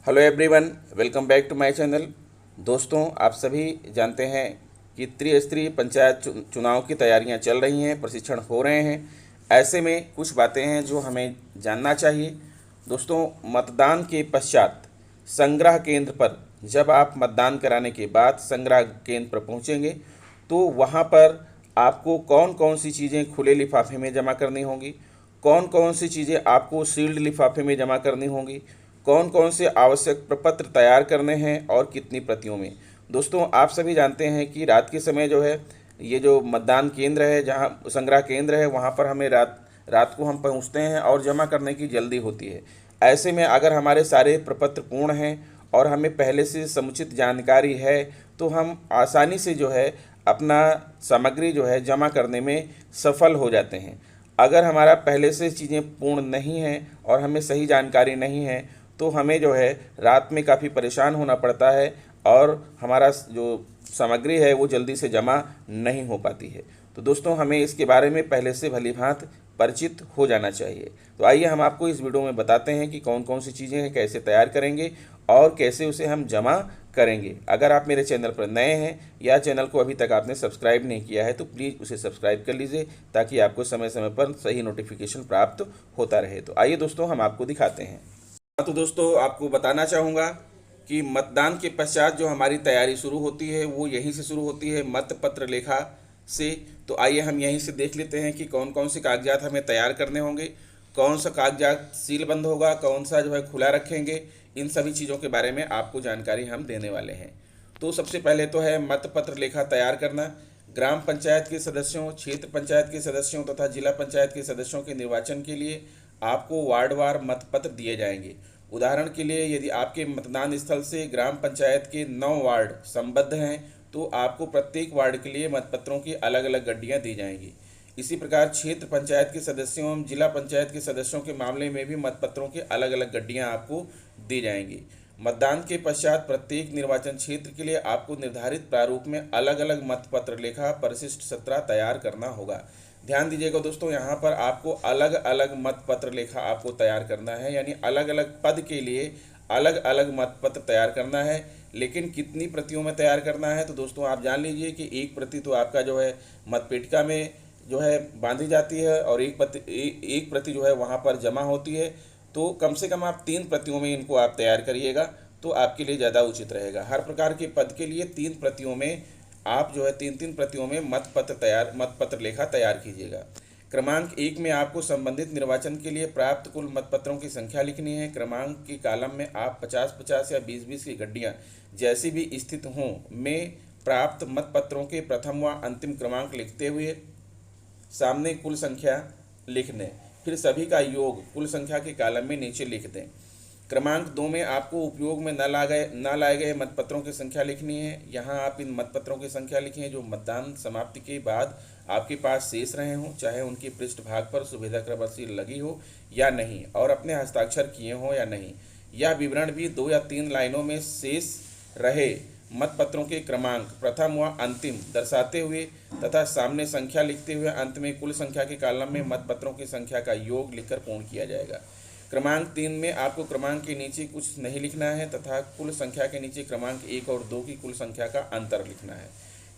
Hello everyone, welcome back to my channel. दोस्तों, आप सभी जानते हैं कि त्रिस्तरीय पंचायत चुनाव की तैयारियां चल रही हैं, प्रशिक्षण हो रहे हैं। ऐसे में कुछ बातें हैं जो हमें जानना चाहिए। दोस्तों, मतदान के पश्चात संग्रह केंद्र पर जब आप मतदान कराने के बाद संग्रह केंद्र पर पहुंचेंगे तो वहां पर आपको कौन कौन सी चीज़ें खुले लिफाफे में जमा करनी होंगी, कौन कौन सी चीज़ें आपको सील्ड लिफाफे में जमा करनी होंगी, कौन कौन से आवश्यक प्रपत्र तैयार करने हैं और कितनी प्रतियों में। दोस्तों, आप सभी जानते हैं कि रात के समय जो है ये जो मतदान केंद्र है, जहां संग्रह केंद्र है, वहां पर हमें रात रात को हम पहुंचते हैं और जमा करने की जल्दी होती है। ऐसे में अगर हमारे सारे प्रपत्र पूर्ण हैं और हमें पहले से समुचित जानकारी है तो हम आसानी से जो है अपना सामग्री जो है जमा करने में सफल हो जाते हैं। अगर हमारा पहले से चीज़ें पूर्ण नहीं हैं और हमें सही जानकारी नहीं है तो हमें जो है रात में काफ़ी परेशान होना पड़ता है और हमारा जो सामग्री है वो जल्दी से जमा नहीं हो पाती है। तो दोस्तों, हमें इसके बारे में पहले से भलीभांति परिचित हो जाना चाहिए। तो आइए हम आपको इस वीडियो में बताते हैं कि कौन कौन सी चीज़ें हैं, कैसे तैयार करेंगे और कैसे उसे हम जमा करेंगे। अगर आप मेरे चैनल पर नए हैं या चैनल को अभी तक आपने सब्सक्राइब नहीं किया है तो प्लीज़ उसे सब्सक्राइब कर लीजिए ताकि आपको समय समय पर सही नोटिफिकेशन प्राप्त होता रहे। तो आइए दोस्तों, हम आपको दिखाते हैं। तो दोस्तों, आपको बताना चाहूँगा कि मतदान के पश्चात जो हमारी तैयारी शुरू होती है वो यहीं से शुरू होती है, मतपत्र लेखा से। तो आइए हम यहीं से देख लेते हैं कि कौन कौन से कागजात हमें तैयार करने होंगे, कौन सा कागजात सील बंद होगा, कौन सा जो है खुला रखेंगे। इन सभी चीज़ों के बारे में आपको जानकारी हम देने वाले हैं। तो सबसे पहले तो है मतपत्र लेखा तैयार करना। ग्राम पंचायत के सदस्यों, क्षेत्र पंचायत के सदस्यों तथा जिला पंचायत के सदस्यों के निर्वाचन के लिए आपको वार्डवार मतपत्र दिए जाएंगे। उदाहरण के लिए, यदि आपके मतदान स्थल से ग्राम पंचायत के 9 वार्ड संबद्ध हैं तो आपको प्रत्येक वार्ड के लिए मतपत्रों की अलग अलग गड्डियां दी जाएंगी। इसी प्रकार क्षेत्र पंचायत के सदस्यों एवं जिला पंचायत के सदस्यों के मामले में भी मतपत्रों की अलग अलग गड्डियां आपको दी जाएंगी। मतदान के पश्चात प्रत्येक निर्वाचन क्षेत्र के लिए आपको निर्धारित प्रारूप में अलग अलग मतपत्र लेखा परिशिष्ट सत्रह तैयार करना होगा। ध्यान दीजिएगा दोस्तों, यहाँ पर आपको अलग अलग मतपत्र लेखा आपको तैयार करना है, यानी अलग अलग पद के लिए अलग अलग मतपत्र तैयार करना है। लेकिन कितनी प्रतियों में तैयार करना है, तो दोस्तों आप जान लीजिए कि एक प्रति तो आपका जो है मतपेटिका में जो है बांधी जाती है और एक प्रति जो है वहाँ पर जमा होती है। तो कम से कम आप 3 प्रतियों में इनको आप तैयार करिएगा तो आपके लिए ज़्यादा उचित रहेगा। हर प्रकार के पद के लिए 3 प्रतियों में आप जो है 3-3 प्रतियों में मतपत्र लेखा तैयार कीजिएगा। क्रमांक 1 में आपको संबंधित निर्वाचन के लिए प्राप्त कुल मतपत्रों की संख्या लिखनी है। क्रमांक के कॉलम में आप 50-50 या 20-20 की गड्डियां जैसी भी स्थित हों में प्राप्त मतपत्रों के प्रथम व अंतिम क्रमांक लिखते हुए सामने कुल संख्या लिख दें। फिर सभी का योग कुल संख्या के कॉलम में नीचे लिख दें। क्रमांक 2 में आपको उपयोग में न लाए गए मतपत्रों की संख्या लिखनी है। यहाँ आप इन मतपत्रों की संख्या लिखें जो मतदान समाप्ति के बाद आपके पास शेष रहे हों, चाहे उनके पृष्ठभाग पर सुविधा क्रमशील लगी हो या नहीं, और अपने हस्ताक्षर किए हों या नहीं। यह विवरण भी 2 या 3 लाइनों में शेष रहे मतपत्रों के क्रमांक प्रथम व अंतिम दर्शाते हुए तथा सामने संख्या लिखते हुए अंत में कुल संख्या के कॉलम में मतपत्रों की संख्या का योग लिखकर पूर्ण किया जाएगा। क्रमांक 3 में आपको क्रमांक के नीचे कुछ नहीं लिखना है तथा कुल संख्या के नीचे क्रमांक 1 और 2 की कुल संख्या का अंतर लिखना है।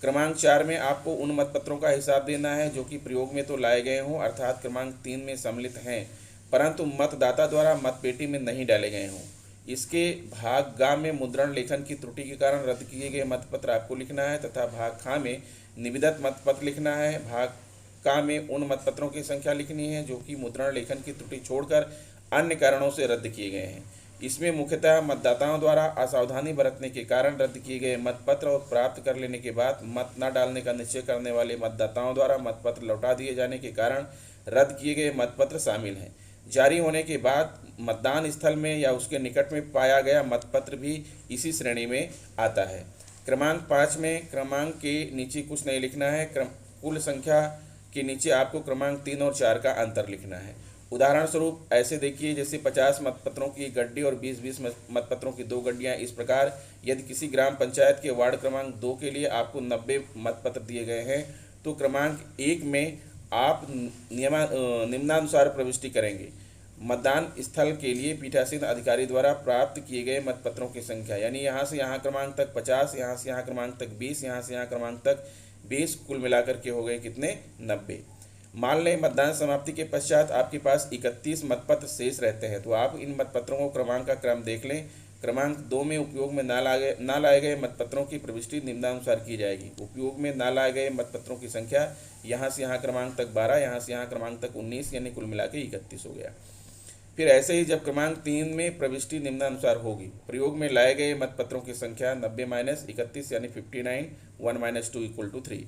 क्रमांक 4 में आपको उन मतपत्रों का हिसाब देना है जो कि प्रयोग में तो लाए गए हों, अर्थात क्रमांक 3 में सम्मिलित हैं परंतु मतदाता द्वारा मतपेटी में नहीं डाले गए हों। इसके भाग ग में मुद्रण लेखन की त्रुटि के कारण रद्द किए गए मतपत्र आपको लिखना है तथा भाग ख में निविदत मतपत्र लिखना है। भाग क में उन मतपत्रों की संख्या लिखनी है जो कि मुद्रण लेखन की त्रुटि छोड़कर अन्य कारणों से रद्द किए गए हैं। इसमें मुख्यतः मतदाताओं द्वारा असावधानी बरतने के कारण रद्द किए गए मतपत्र और प्राप्त कर लेने के बाद मत न डालने का निश्चय करने वाले मतदाताओं द्वारा मतपत्र लौटा दिए जाने के कारण रद्द किए गए मतपत्र शामिल हैं। जारी होने के बाद मतदान स्थल में या उसके निकट में पाया गया मतपत्र भी इसी श्रेणी में आता है। क्रमांक 5 में क्रमांक के नीचे कुछ नहीं लिखना है। कुल संख्या के नीचे आपको क्रमांक 3 और 4 का अंतर लिखना है। उदाहरण स्वरूप ऐसे देखिए, जैसे 50 मतपत्रों की गड्डी और 20-20 मतपत्रों की 2 गड्डियां। इस प्रकार यदि किसी ग्राम पंचायत के वार्ड क्रमांक 2 के लिए आपको 90 मतपत्र दिए गए हैं तो क्रमांक 1 में आप निम्नानुसार प्रविष्टि करेंगे। मतदान स्थल के लिए पीठासीन अधिकारी द्वारा प्राप्त किए गए मतपत्रों की संख्या, यानी यहाँ से यहाँ क्रमांक तक 50, यहाँ से यहाँ क्रमांक तक 20, यहाँ से यहाँ क्रमांक तक 20, कुल मिलाकर के हो गए कितने 90। मान लें मतदान समाप्ति के पश्चात आपके पास 31 मतपत्र शेष रहते हैं, तो आप इन मतपत्रों को क्रमांक का क्रम देख लें। क्रमांक 2 में उपयोग में ना लाए गए मतपत्रों की प्रविष्टि निम्नानुसार की जाएगी। उपयोग में ना लाए गए मतपत्रों की संख्या यहाँ से यहाँ क्रमांक तक 12, यहाँ से यहाँ क्रमांक तक 19, यानी कुल मिला के 31 हो गया। फिर ऐसे ही जब क्रमांक 3 में प्रविष्टि निम्नानुसार होगी, प्रयोग में लाए गए मतपत्रों की संख्या 90 माइनस 31 यानी 59, 1 माइनस 2 इक्वल टू 3।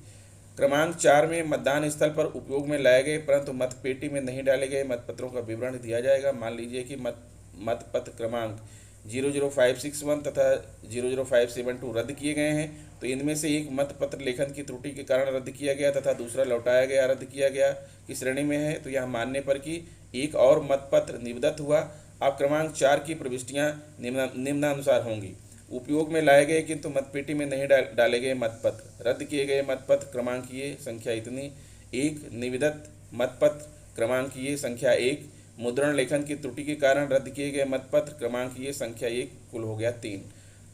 क्रमांक 4 में मतदान स्थल पर उपयोग में लाए गए परंतु मतपेटी में नहीं डाले गए मतपत्रों का विवरण दिया जाएगा। मान लीजिए कि मतपत्र क्रमांक 00561 तथा 00572 रद्द किए गए हैं, तो इनमें से एक मतपत्र लेखन की त्रुटि के कारण रद्द किया गया तथा दूसरा लौटाया गया रद्द किया गया की श्रेणी में है, तो यह मानने पर कि एक और मतपत्र निवदत्त हुआ। अब क्रमांक 4 की प्रविष्टियां निम्नानुसार होंगी। उपयोग में लाए गए किंतु मतपेटी में नहीं डाले गए मतपत्र, रद्द किए गए मतपत्र क्रमांकीय संख्या इतनी, एक निविदत मतपत्र क्रमांकीय संख्या 1, मुद्रण लेखन की त्रुटि के कारण रद्द किए गए मतपत्र क्रमांकीय संख्या 1, कुल हो गया 3।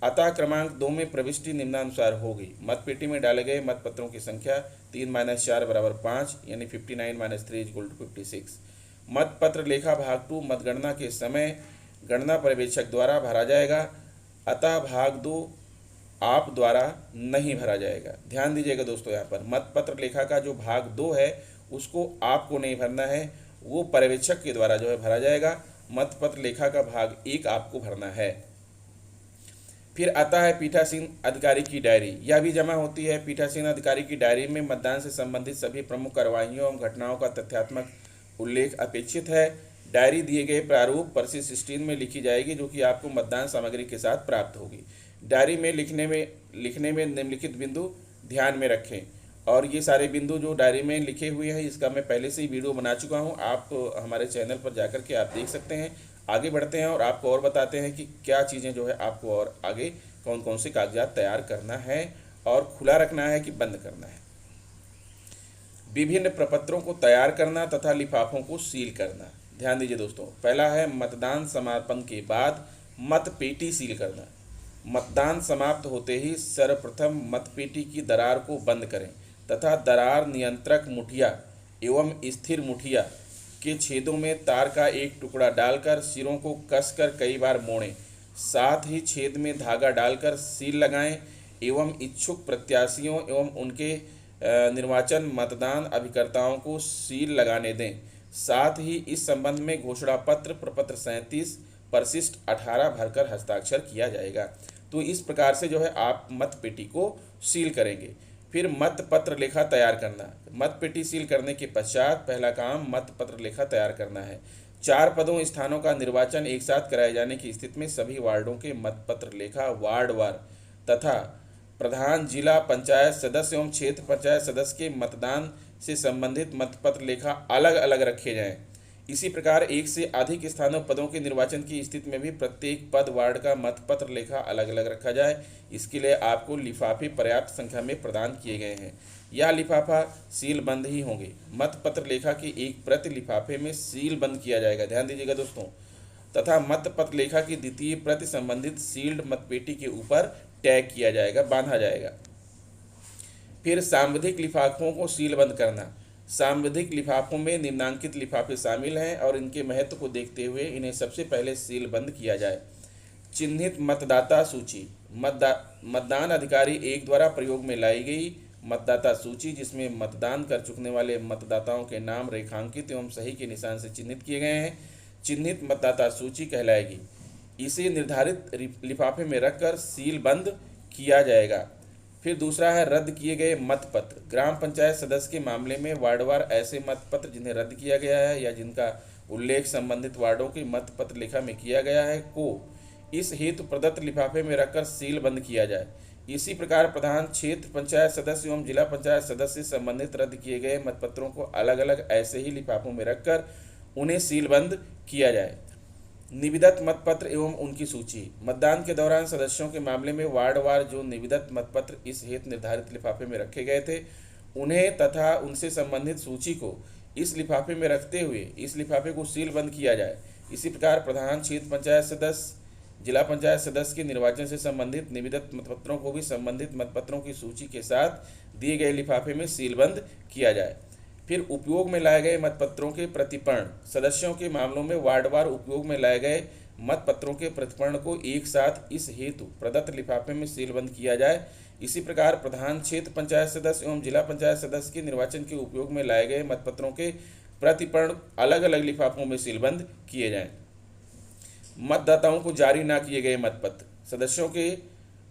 अतः क्रमांक 2 में प्रविष्टि निम्नानुसार होगी। मतपेटी में डाले गए मतपत्रों की संख्या 3 माइनस 4 बराबर 5, यानी 59 माइनस 3 इक्वल टू 56। मतपत्र लेखा भाग 2 मतगणना के समय गणना पर्यवेक्षक द्वारा भरा जाएगा, अतः भाग 2 आप द्वारा नहीं भरा जाएगा। ध्यान दीजिएगा दोस्तों, यहाँ पर मतपत्र लेखा का जो भाग 2 है उसको आपको नहीं भरना है, वो पर्यवेक्षक के द्वारा जो है भरा जाएगा। मतपत्र लेखा का भाग 1 आपको भरना है। फिर आता है पीठासीन अधिकारी की डायरी, यह भी जमा होती है। पीठासीन अधिकारी की डायरी में मतदान से संबंधित सभी प्रमुख कार्रवाइयों एवं घटनाओं का तथ्यात्मक उल्लेख अपेक्षित है। डायरी दिए गए प्रारूप परिशिष्ट 16 में लिखी जाएगी, जो कि आपको मतदान सामग्री के साथ प्राप्त होगी। डायरी में लिखने में निम्नलिखित बिंदु ध्यान में रखें, और ये सारे बिंदु जो डायरी में लिखे हुए हैं इसका मैं पहले से ही वीडियो बना चुका हूँ, आप हमारे चैनल पर जाकर के आप देख सकते हैं। आगे बढ़ते हैं और आपको और बताते हैं कि क्या चीज़ें जो है आपको और आगे कौन कौन से कागजात तैयार करना है और खुला रखना है कि बंद करना है। विभिन्न प्रपत्रों को तैयार करना तथा लिफाफों को सील करना। ध्यान दीजिए दोस्तों, पहला है मतदान समापन के बाद मतपेटी सील करना। मतदान समाप्त होते ही सर्वप्रथम मतपेटी की दरार को बंद करें तथा दरार नियंत्रक मुठिया एवं स्थिर मुठिया के छेदों में तार का एक टुकड़ा डालकर सिरों को कसकर कई बार मोड़ें। साथ ही छेद में धागा डालकर सील लगाएं एवं इच्छुक प्रत्याशियों एवं उनके निर्वाचन मतदान अभिकर्ताओं को सील लगाने दें। साथ ही इस संबंध में घोषणा पत्र प्रपत्र 37 परिशिष्ट 18 भरकर हस्ताक्षर किया जाएगा। तो इस प्रकार से जो है आप मतपेटी को सील करेंगे। फिर मतपत्र लेखा तैयार करना। मतपेटी सील करने के पश्चात पहला काम मतपत्र लेखा तैयार करना है। 4 पदों स्थानों का निर्वाचन एक साथ कराए जाने की स्थिति में सभी वार्डों के मतपत्र लेखा वार्डवार तथा प्रधान जिला पंचायत सदस्य एवं क्षेत्र पंचायत सदस्य के मतदान से संबंधित मतपत्र लेखा अलग अलग रखे जाएं। इसी प्रकार एक से अधिक स्थानों पदों के निर्वाचन की स्थिति में भी प्रत्येक पद वार्ड का मतपत्र लेखा अलग अलग रखा जाए। इसके लिए आपको लिफाफे पर्याप्त संख्या में प्रदान किए गए हैं। यह लिफाफा सील बंद ही होंगे। मतपत्र लेखा की एक प्रति लिफाफे में सील बंद किया जाएगा, ध्यान दीजिएगा दोस्तों, तथा मतपत्र लेखा की द्वितीय प्रति संबंधित सील्ड मतपेटी के ऊपर टैग किया जाएगा, बांधा जाएगा। फिर सांविधिक लिफाफों को सीलबंद करना। सांविधिक लिफाफों में निम्नांकित लिफाफे शामिल हैं और इनके महत्व को देखते हुए इन्हें सबसे पहले सीलबंद किया जाए। चिन्हित मतदाता सूची। मतदान अधिकारी 1 द्वारा प्रयोग में लाई गई मतदाता सूची, जिसमें मतदान कर चुकने वाले मतदाताओं के नाम रेखांकित एवं सही के निशान से चिन्हित किए गए हैं, चिन्हित मतदाता सूची कहलाएगी। इसे निर्धारित लिफाफे में रखकर सील बंद किया जाएगा। फिर दूसरा है रद्द किए गए मतपत्र। ग्राम पंचायत सदस्य के मामले में वार्डवार ऐसे मतपत्र जिन्हें रद्द किया गया है या जिनका उल्लेख संबंधित वार्डों के मतपत्र लेखा में किया गया है को इस हेतु प्रदत्त लिफाफे में रखकर सील बंद किया जाए। इसी प्रकार प्रधान क्षेत्र पंचायत सदस्य एवं जिला पंचायत सदस्य से संबंधित रद्द किए गए मतपत्रों को अलग अलग ऐसे ही लिफाफों में रखकर उन्हें सीलबंद किया जाए। निविदत मतपत्र एवं उनकी सूची। मतदान के दौरान सदस्यों के मामले में वार्डवार जो निविदत मतपत्र इस हेतु निर्धारित लिफाफे में रखे गए थे उन्हें तथा उनसे संबंधित सूची को इस लिफाफे में रखते हुए इस लिफाफे को सील बंद किया जाए। इसी प्रकार प्रधान क्षेत्र पंचायत सदस्य, जिला पंचायत सदस्य के निर्वाचन से संबंधित निविदित मतपत्रों को भी संबंधित मतपत्रों की सूची के साथ दिए गए लिफाफे में सीलबंद किया जाए। फिर उपयोग में लाए गए मतपत्रों के प्रतिपूर्ण, सदस्यों के मामलों में वार्डवार उपयोग में लाए गए मतपत्रों के प्रतिपूर्ण को एक साथ इस हेतु प्रदत्त लिफाफे में सीलबंद किया जाए। इसी प्रकार प्रधान क्षेत्र पंचायत सदस्य एवं जिला पंचायत सदस्य के निर्वाचन के उपयोग में लाए गए मतपत्रों के प्रतिपूर्ण अलग अलग लिफाफों में सीलबंद किए जाएं। मतदाताओं को जारी न किए गए मतपत्र, सदस्यों के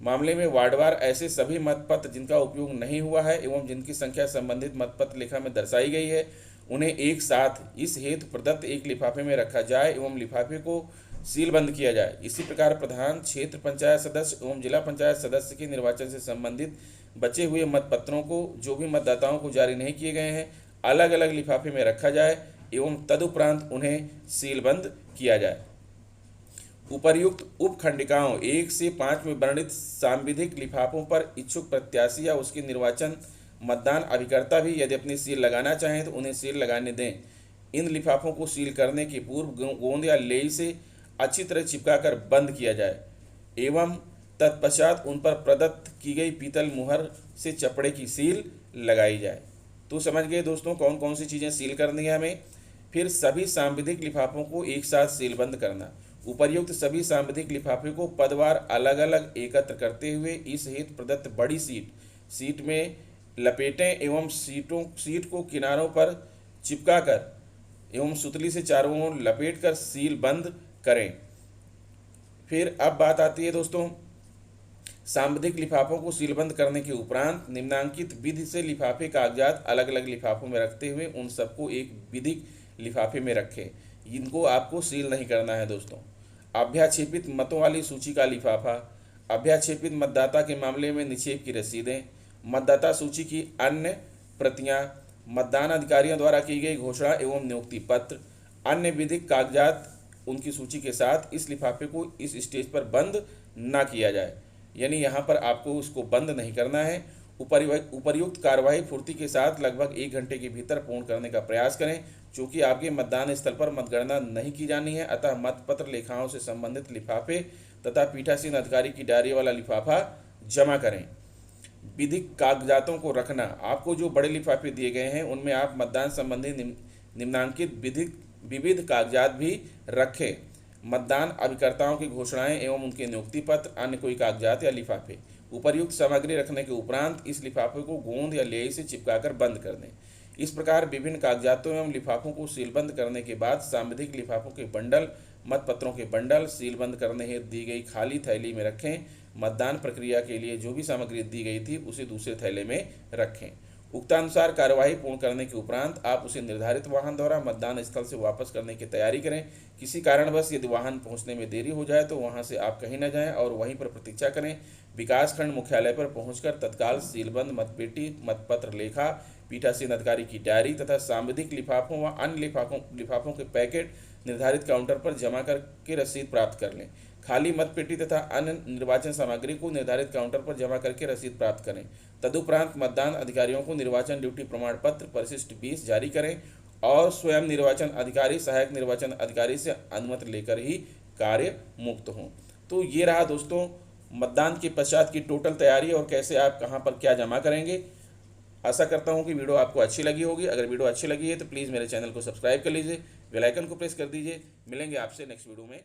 मामले में वार्डवार ऐसे सभी मतपत्र जिनका उपयोग नहीं हुआ है एवं जिनकी संख्या संबंधित मतपत्र लेखा में दर्शाई गई है, उन्हें एक साथ इस हेतु प्रदत्त एक लिफाफे में रखा जाए एवं लिफाफे को सीलबंद किया जाए। इसी प्रकार प्रधान क्षेत्र पंचायत सदस्य एवं जिला पंचायत सदस्य के निर्वाचन से संबंधित बचे हुए मतपत्रों को जो भी मतदाताओं को जारी नहीं किए गए हैं अलग अलग लिफाफे में रखा जाए एवं तदुपरांत उन्हें सीलबंद किया जाए। उपर्युक्त उपखंडिकाओं 1 से 5 में वर्णित सांविधिक लिफाफों पर इच्छुक प्रत्याशी या उसके निर्वाचन मतदान अभिकर्ता भी यदि अपनी सील लगाना चाहें तो उन्हें सील लगाने दें। इन लिफाफों को सील करने के पूर्व गोंद या लेई से अच्छी तरह चिपकाकर बंद किया जाए एवं तत्पश्चात उन पर प्रदत्त की गई पीतल मुहर से चपड़े की सील लगाई जाए। तो समझ गए दोस्तों कौन कौन सी चीज़ें सील करनी है हमें। फिर सभी सांविधिक लिफाफों को एक साथ सीलबंद करना। उपर्युक्त सभी सांविधिक लिफाफे को पदवार अलग अलग एकत्र करते हुए इस हेतु प्रदत्त बड़ी सीट में लपेटें एवं सीट को किनारों पर चिपकाकर एवं सुतली से चारों ओर लपेटकर सील बंद करें। फिर अब बात आती है दोस्तों सांविधिक लिफाफों को सीलबंद करने के उपरांत निम्नांकित विधि से लिफाफे कागजात अलग अलग लिफाफों में रखते हुए उन सबको एक विधिक लिफाफे में रखें। इनको आपको सील नहीं करना है दोस्तों। अभ्याक्षेपित मतों वाली सूची का लिफाफा, अभ्याक्षेपित मतदाता के मामले में निक्षेप की रसीदें, मतदाता सूची की अन्य प्रतियां, मतदान अधिकारियों द्वारा की गई घोषणा एवं नियुक्ति पत्र, अन्य विधिक कागजात उनकी सूची के साथ इस लिफाफे को इस स्टेज पर बंद ना किया जाए, यानी यहाँ पर आपको उसको बंद नहीं करना है। उपर्युक्त कार्यवाही फुर्ती के साथ लगभग 1 घंटे के भीतर पूर्ण करने का प्रयास करें। चूँकि आपके मतदान स्थल पर मतगणना नहीं की जानी है, अतः मतपत्र लेखाओं से संबंधित लिफाफे तथा पीठासीन अधिकारी की डायरी वाला लिफाफा जमा करें। विधिक कागजातों को रखना, आपको जो बड़े लिफाफे दिए गए हैं उनमें आप मतदान संबंधी निम्नांकित विविध कागजात भी रखें। मतदान अभिकर्ताओं की घोषणाएं एवं उनके नियुक्ति पत्र, अन्य कोई कागजात या लिफाफे। उपर्युक्त सामग्री रखने के उपरांत इस लिफाफे को गोंद या लेई से चिपकाकर बंद कर दें। इस प्रकार विभिन्न कागजातों एवं लिफाफों को सीलबंद करने के बाद सांविधिक लिफाफों के बंडल, मतपत्रों के बंडल सीलबंद करने हेतु दी गई खाली थैली में रखें। मतदान प्रक्रिया के लिए जो भी सामग्री दी गई थी उसे दूसरे थैले में रखें। उक्तानुसार कार्यवाही पूर्ण करने के उपरांत आप उसे निर्धारित वाहन द्वारा मतदान स्थल से वापस करने की तैयारी करें। किसी कारणवश यदि वाहन पहुंचने में देरी हो जाए तो वहां से आप कहीं न जाएं और वहीं पर प्रतीक्षा करें। विकासखंड मुख्यालय पर पहुंचकर तत्काल सीलबंद मतपेटी, मतपत्र लेखा, पीठासीन अधिकारी की डायरी तथा सांविधिक लिफाफों व अन्य लिफाफों के पैकेट निर्धारित काउंटर पर जमा करके रसीद प्राप्त कर लें। खाली मतपेटी तथा अन्य निर्वाचन सामग्री को निर्धारित काउंटर पर जमा करके रसीद प्राप्त करें। तदुपरांत मतदान अधिकारियों को निर्वाचन ड्यूटी प्रमाण पत्र परिशिष्ट 20 जारी करें और स्वयं निर्वाचन अधिकारी सहायक निर्वाचन अधिकारी से अनुमति लेकर ही कार्य मुक्त हों। तो ये रहा दोस्तों मतदान के पश्चात की टोटल तैयारी और कैसे आप कहाँ पर क्या जमा करेंगे। आशा करता हूँ कि वीडियो आपको अच्छी लगी होगी। अगर वीडियो अच्छी लगी है तो प्लीज़ मेरे चैनल को सब्सक्राइब कर लीजिए, बेल आइकन को प्रेस कर दीजिए। मिलेंगे आपसे नेक्स्ट वीडियो में।